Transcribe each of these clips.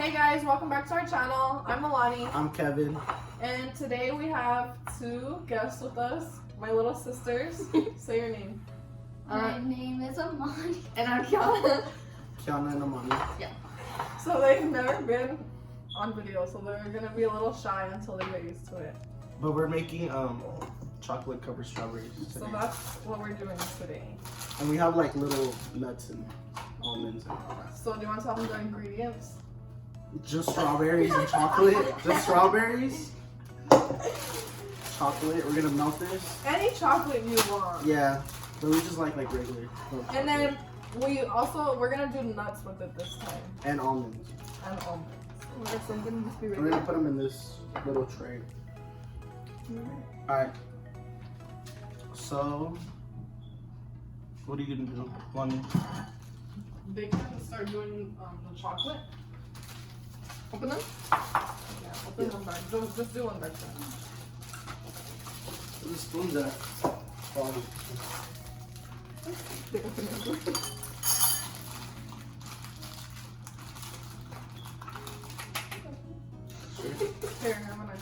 Hey guys, welcome back to our channel. I'm Milani. I'm Kevin. And today we have two guests with us, my little sisters. Say your name. My name is Amani. And I'm Kiana. Kiana and Amani. Yeah. So they've never been on video, so they're gonna be a little shy until they get used to it. But we're making chocolate covered strawberries today. So that's what we're doing today. And we have like little nuts and almonds and all that. So do you want to tell them the ingredients? Just strawberries and chocolate. Just strawberries. Chocolate. We're gonna melt this. Any chocolate you want. Yeah. But we just like regular. And then we're gonna do nuts with it this time. And almonds. And almonds. So I'm gonna just be ready. We're gonna put them in this little tray. Alright. So what are you gonna do? One. They can start doing the chocolate. Open them? Yeah, open them back. Just do one back then. Where the spoons at? Oh. They open it. Here, I'm gonna.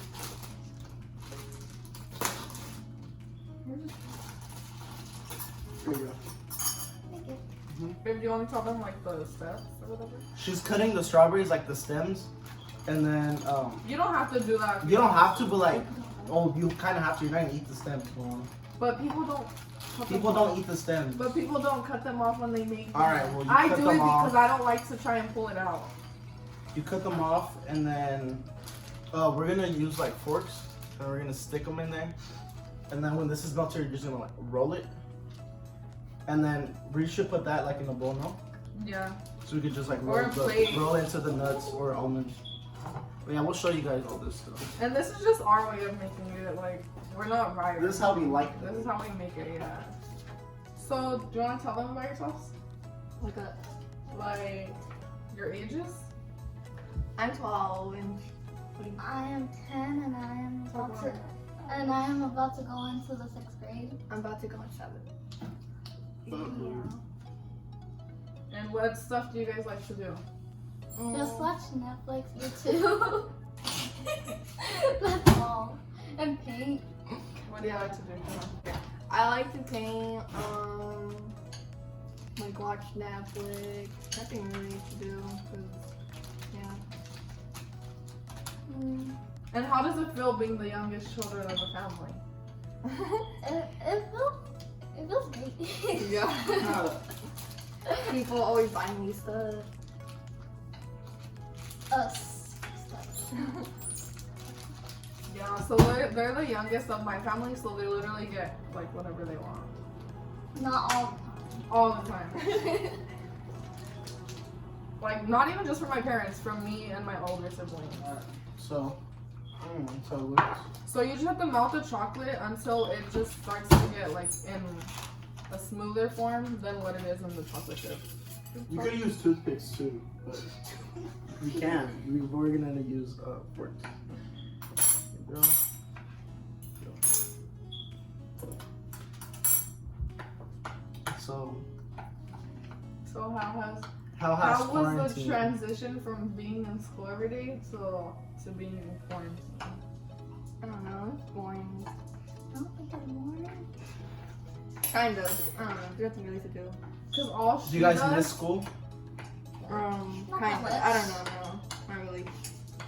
Here you go. Babe, do you want to tell them like the steps or whatever? She's cutting the strawberries like the stems, and then You don't have to do that. you don't have to, but like, oh, you kind of have to. You're not gonna eat the stems. But people don't. People don't eat the stems. But people don't cut them off when they make. All right, well you I cut do it them off. because I don't like to try and pull it out. You cut them off, and then we're gonna use like forks, and we're gonna stick them in there, and then when this is melted, you're just gonna like roll it, and then we should put that like in a bowl, no? Yeah. So we could just like Or a plate. roll into the nuts or almonds. But yeah, we'll show you guys all this stuff. And this is just our way of making it. Like, we're not right. This is how we like it. This is how we make it, yeah. So, do you want to tell them about yourselves? Like, your ages? I'm 12 and I am 10 and I am about to go into the 6th grade. I'm about to go in 7th. And what stuff do you guys like to do? Just watch Netflix, YouTube. That's all. And paint. What do you like to do? I like to paint, like watch Netflix, nothing really to do, cause, yeah. And how does it feel being the youngest children of the family? It feels great. Yeah. People always buy me stuff. Us. Yeah, so they're the youngest of my family, so they literally get like whatever they want. Not All all the time. Like, not even just from my parents, from me and my older siblings. Alright, so it looks. So you just have to melt the chocolate until it just starts to get like in a smoother form than what it is in the chocolate chip. You could use toothpicks too, but we can. We're gonna use forks. There you go. So How how was the quarantine? transition from being in school every day to being in quarantine? I don't know, it's boring. I don't think it's more. Kind of, I don't know, there's nothing really to do. Cause all Do she you guys does, miss school? Kind of, I don't know, no, not really.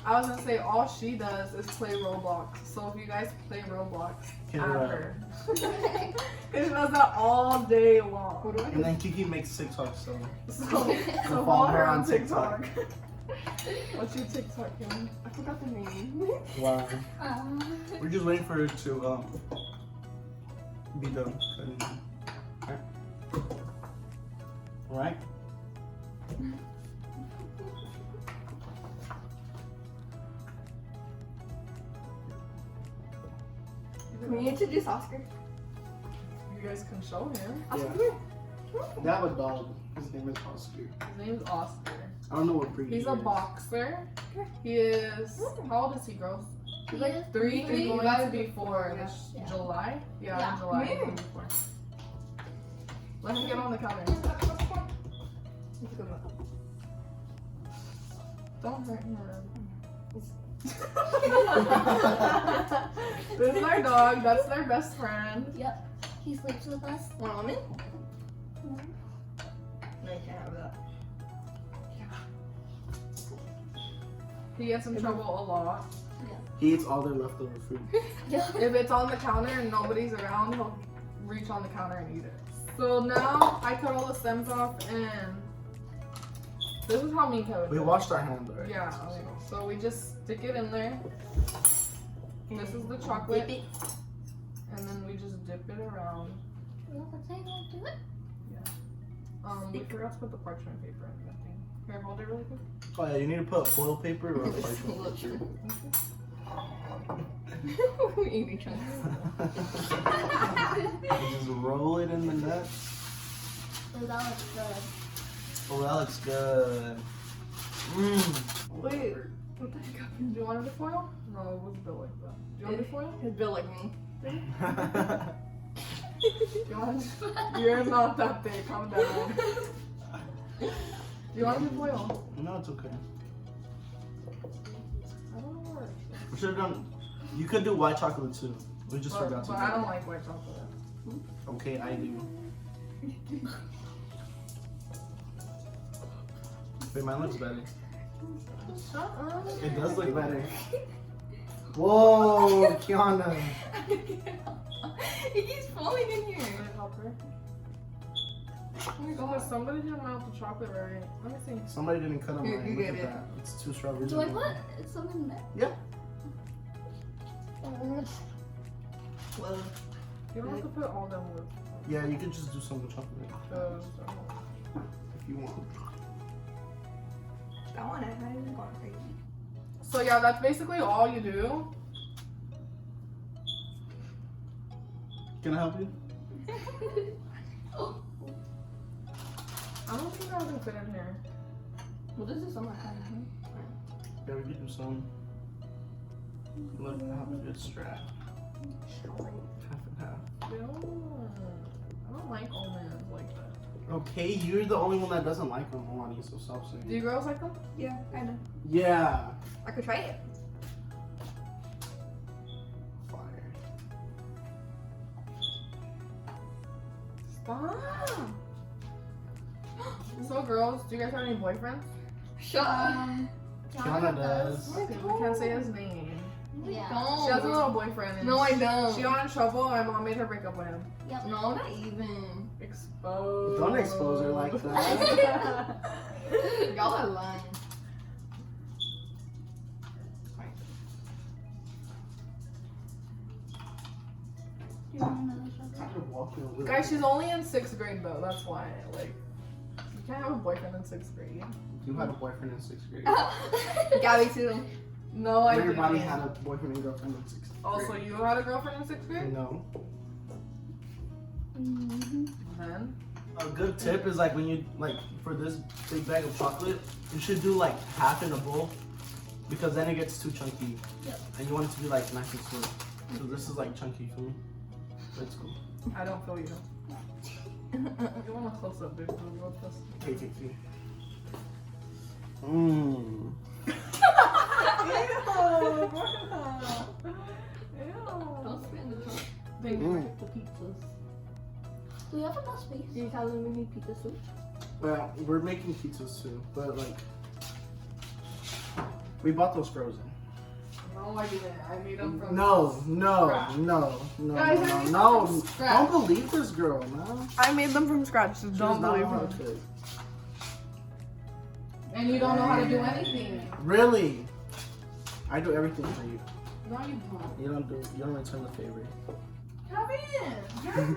I was gonna say all she does is play Roblox. So if you guys play Roblox, Hit at her up. her. Cause she does that all day long. What do I And do? then Kiki makes TikTok, so So follow her on TikTok. What's your TikTok, Kim? I forgot the name. wow. We're just waiting for her to be done. Alright. Can we introduce Oscar? You guys can show him. Oscar, Yeah. They have a dog. His name is Oscar. His name's Oscar. I don't know what breed He's he a is. boxer. He is. How old is he, girls? He's Like three. Three. Going to be 4 Yeah. this Yeah. July. Yeah, Yeah. in July. Yeah. he's gonna be 4. Let him get on the counter. Don't hurt him. This is our dog. That's their best friend. Yep. He sleeps with us. Want almond? No. No, you can't have that. He gets in trouble a lot. He eats all their leftover food. If it's on the counter and nobody's around, he'll reach on the counter and eat it. So now I cut all the stems off, and this is how me and Kevin. We do it. washed our hands, right? Yeah. Okay. So we just stick it in there. This is the chocolate, Dip it. and then we just dip it around. You want to say how to do it? We forgot to put the parchment paper in that thing. Here, hold it really quick. Oh yeah, you need to put foil paper or parchment. We eat each other. You just roll it in the nuts. So that looks good. Oh, that looks good. Mmm. Wait, what the heck happened? Do you want it to foil? No, it was built like that. Do you want it to foil? His built like me. Do you want it? You're not that big. Calm down. Do you want it to foil? No, it's okay. I don't know where. We should have done. You could do white chocolate too. We just forgot to. But do I don't that. like white chocolate. Okay, I do. Wait, mine looks better. Shut up. It does look better. Whoa, Kiana. It keeps falling in here. Can I help her? Oh my god, somebody didn't melt the chocolate right. Let me see. Somebody didn't cut them Here, right. you Look get at it. that. It's 2 strawberries. Do I in put one. something in there? Yep. Well, You don't have to put all them with Yeah, you could just do some with chocolate those. if you want. that one I had isn't going crazy. So yeah, that's basically all you do. Can I help you? I don't think I can fit in here. Well, this is something I had. Yeah, we could do some. Look how good strap. Half and half. Ew. I don't like almonds like that. Okay, you're the only one that doesn't like them, Milani, so stop Do saying. you girls like them? Yeah, I know. Yeah. I could try it. Fire. Stop. So girls, do you guys have any boyfriends? Shut up. Kiana does. Okay, we can't say his name. Yeah. Don't. She has a little boyfriend. And No, I don't. She got in trouble. My mom made her break up with him. Yep. No, not even. Exposed. Don't expose her like that. Y'all are lying. Do you want another strawberry? I'm gonna walk you a little Guys, bit. she's only in 6th grade though. That's why. Like, you can't have a boyfriend in 6th grade. You had a boyfriend in 6th grade. Gabby too. No, I didn't. Everybody had a boyfriend and girlfriend in 6th grade. Also, you had a girlfriend in 6th grade? No. Mm-hmm. Then? A good tip is like when you like for this big bag of chocolate, you should do like half in a bowl because then it gets too chunky. Yep. And you want it to be like nice and smooth. So this is like chunky for me. But it's cool. I don't feel you. You want a close up, dude. Real close. Okay. Mmm. Don't spit in the trunk. Thank you. Mm. The pizzas. Do we have enough space? Did you tell them we need pizza soup? Well, we're making pizzas too, but like we bought those frozen. No, I didn't. I made them from. No. Guys, I made No. them from scratch. Don't believe this girl, man. I made them from scratch. So She does don't not believe know how her. to cook. And you don't know how to do anything. Really? I do everything for you. No, you don't. You don't return the favor. Kevin!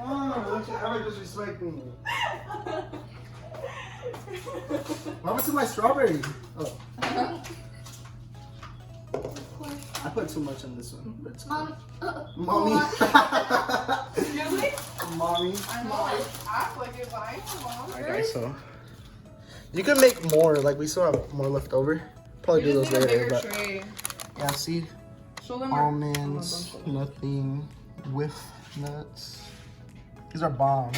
Oh, don't you ever disrespect me. What happened to my strawberry? Oh, I put too much in this one. But it's cool. Mommy. Excuse me? Mommy. I know I act like it, but I am mom. Okay, so you can make more. Like we still have more left over. Probably You do just those need a later. bigger But tray. yeah, see, Show them our... almonds, nothing, whiff. nuts. These are bomb.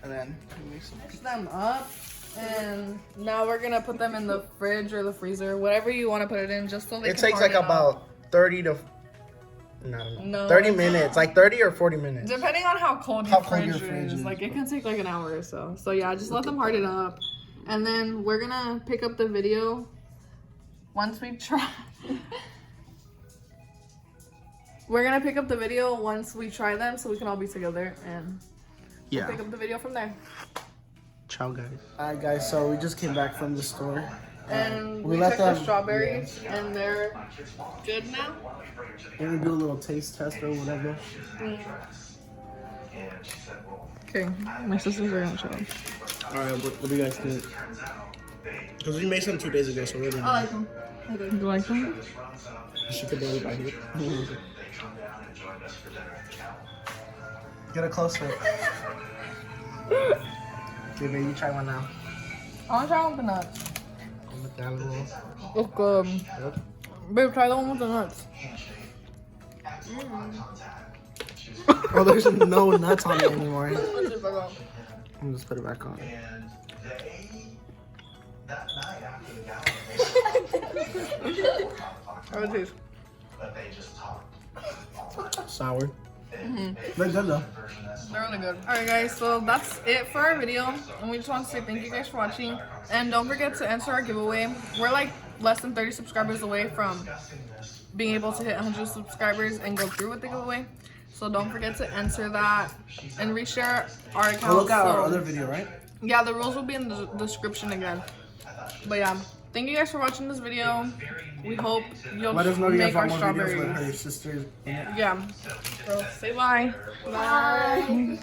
And then we make some. Mix them up, and now we're gonna put them in the fridge or the freezer, whatever you want to put it in, just so they It can takes like harden up. about 30 to No. 30 minutes, like 30 or 40 minutes. Depending on how cold How your cold your fridge fridge is, is. like it can take like an hour or so. So yeah, just let them harden up, and then we're gonna pick up the video once we try. We're gonna pick up the video once we try them, so we can all be together and Yeah. pick up the video from there. Ciao, guys. Alright, guys. So we just came back from the store. And we let checked the them- strawberries, and they're good now. We're gonna do a little taste test or whatever. Okay, my sisters are gonna show. Alright, what do you guys think? Because we made some 2 days ago, so we're gonna. I like them. Do you like them? She could barely bite it. Get a close look. Okay, baby, you try one now. I wanna try one with the nuts. Come with that little. It's good. Yep. Babe, try the one with the nuts. Oh, there's no nuts on it anymore. I'll just put it back on. How it taste? Sour. Mm-hmm. They're good though. They're really good. Alright guys, so that's it for our video. And we just want to say thank you guys for watching. And don't forget to enter our giveaway. We're like less than 30 subscribers away from being able to hit 100 subscribers and go through with the giveaway. So don't forget to enter that and reshare our account. Oh, look at our other video, right? Yeah, the rules will be in the description again. But yeah, thank you guys for watching this video. We hope you'll Let us know if you guys make our want more videos strawberries. with her sisters in it. Yeah. So say bye. Bye.